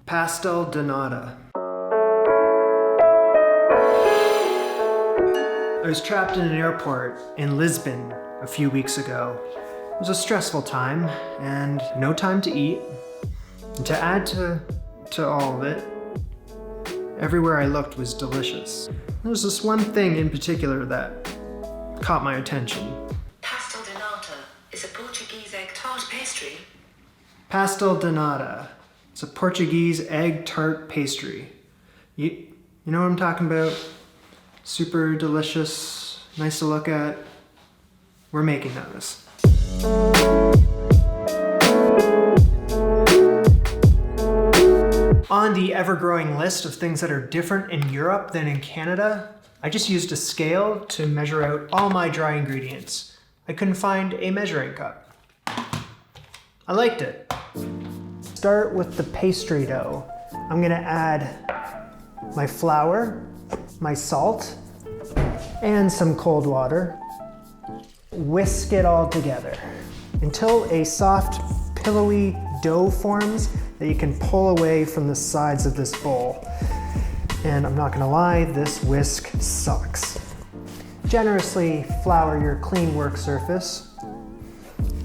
Pastel de Nata. I was trapped in an airport in Lisbon a few weeks ago. It was a stressful time and no time to eat. And to add to all of it, everywhere I looked was delicious. There was this one thing in particular that caught my attention. Pastel de Nata is a Portuguese egg tart pastry. Pastel de Nata. It's a Portuguese egg tart pastry. You know what I'm talking about? Super delicious, nice to look at. We're making those. On the ever-growing list of things that are different in Europe than in Canada, I just used a scale to measure out all my dry ingredients. I couldn't find a measuring cup. I liked it. Start with the pastry dough. I'm gonna add my flour, my salt, and some cold water. Whisk it all together until a soft, pillowy dough forms that you can pull away from the sides of this bowl. And I'm not gonna lie, this whisk sucks. Generously flour your clean work surface.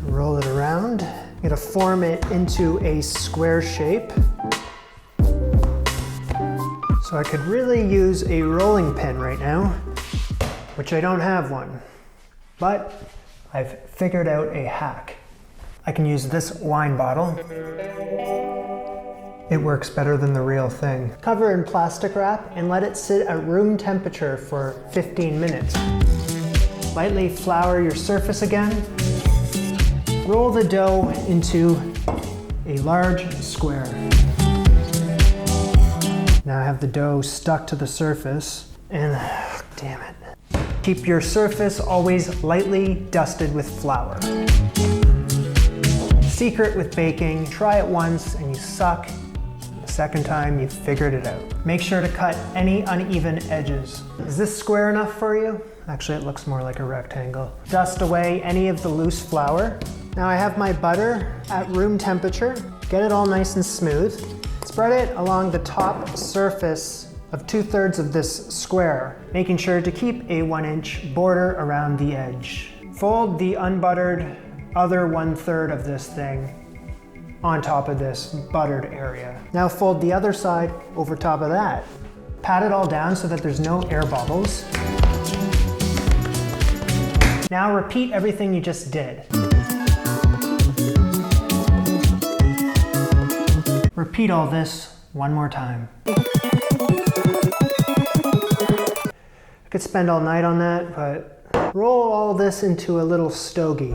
Roll it around. I'm gonna form it into a square shape. So I could really use a rolling pin right now, which I don't have one, but I've figured out a hack. I can use this wine bottle. It works better than the real thing. Cover in plastic wrap and let it sit at room temperature for 15 minutes. Lightly flour your surface again. Roll the dough into a large square. Now I have the dough stuck to the surface and damn it. Keep your surface always lightly dusted with flour. Secret with baking, try it once and you suck. The second time you've figured it out. Make sure to cut any uneven edges. Is this square enough for you? Actually, it looks more like a rectangle. Dust away any of the loose flour. Now I have my butter at room temperature. Get it all nice and smooth. Spread it along the top surface of 2/3 of this square, making sure to keep a 1-inch border around the edge. Fold the unbuttered other 1/3 of this thing on top of this buttered area. Now fold the other side over top of that. Pat it all down so that there's no air bubbles. Now repeat everything you just did. Repeat all this one more time. I could spend all night on that, but roll all this into a little stogie.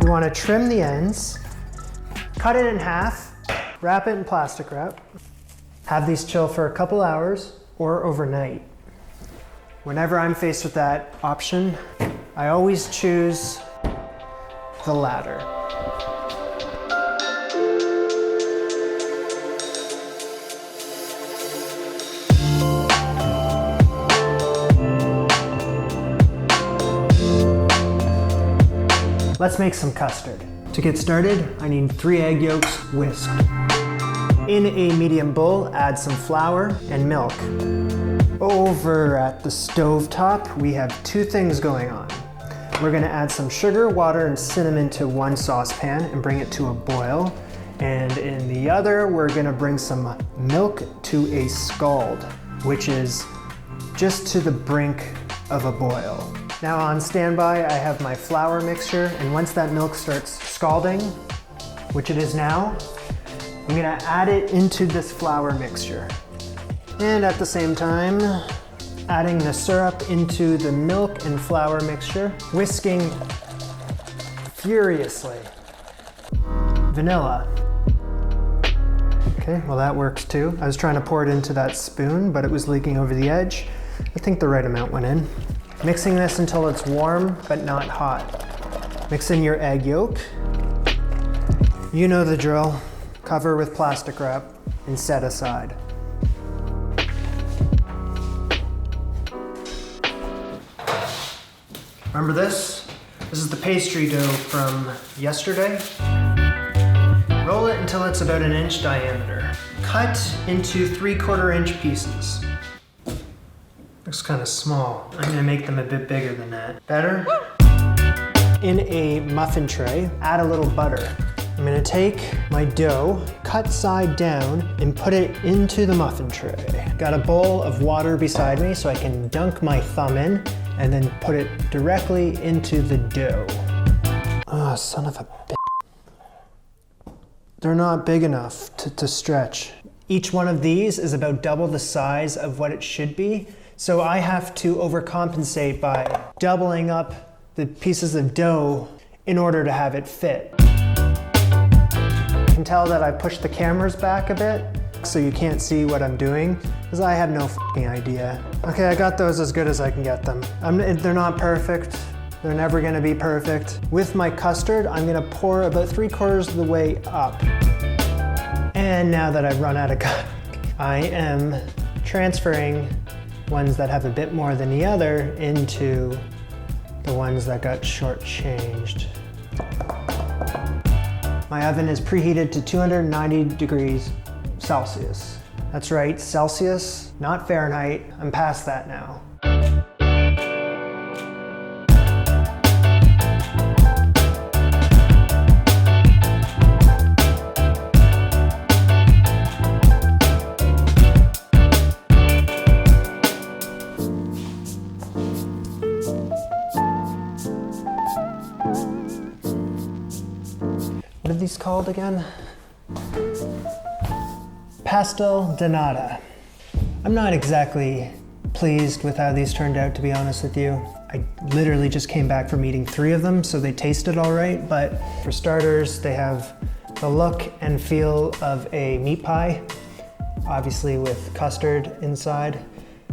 You want to trim the ends, cut it in half, wrap it in plastic wrap. Have these chill for a couple hours or overnight. Whenever I'm faced with that option, I always choose the latter. Let's make some custard. To get started, I need 3 egg yolks whisked. In a medium bowl, add some flour and milk. Over at the stove top, we have 2 things going on. We're gonna add some sugar, water, and cinnamon to one saucepan and bring it to a boil. And in the other, we're gonna bring some milk to a scald, which is just to the brink of a boil. Now on standby, I have my flour mixture, and once that milk starts scalding, which it is now, I'm gonna add it into this flour mixture. And at the same time, adding the syrup into the milk and flour mixture, whisking furiously. Vanilla. Okay, well that works too. I was trying to pour it into that spoon, but it was leaking over the edge. I think the right amount went in. Mixing this until it's warm, but not hot. Mix in your egg yolk. You know the drill. Cover with plastic wrap and set aside. Remember this? This is the pastry dough from yesterday. Roll it until it's about 1 inch diameter. Cut into 3/4 inch pieces. Looks kind of small. I'm gonna make them a bit bigger than that. Better? In a muffin tray, add a little butter. I'm gonna take my dough, cut side down, and put it into the muffin tray. Got a bowl of water beside me so I can dunk my thumb in and then put it directly into the dough. Oh, son of a bitch. They're not big enough to stretch. Each one of these is about double the size of what it should be, so I have to overcompensate by doubling up the pieces of dough in order to have it fit. You can tell that I pushed the cameras back a bit so you can't see what I'm doing because I have no fucking idea. Okay, I got those as good as I can get them. They're not perfect. They're never gonna be perfect. With my custard, I'm gonna pour about 3/4 of the way up. And now that I've run out of garlic, I am transferring ones that have a bit more than the other into the ones that got shortchanged. My oven is preheated to 290 degrees Celsius. That's right, Celsius, not Fahrenheit. I'm past that now. What are these called again? Pastel de Nata. I'm not exactly pleased with how these turned out, to be honest with you. I literally just came back from eating 3 of them, so they tasted all right, but for starters, they have the look and feel of a meat pie, obviously with custard inside.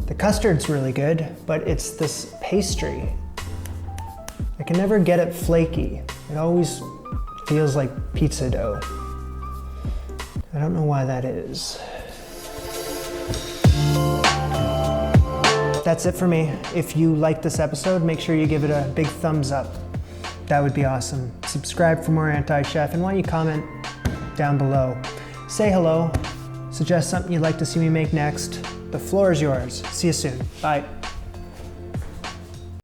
The custard's really good, but it's this pastry. I can never get it flaky. It always feels like pizza dough. I don't know why that is. That's it for me. If you liked this episode, make sure you give it a big thumbs up. That would be awesome. Subscribe for more Anti-Chef, and why don't you comment down below. Say hello, suggest something you'd like to see me make next. The floor is yours. See you soon. Bye.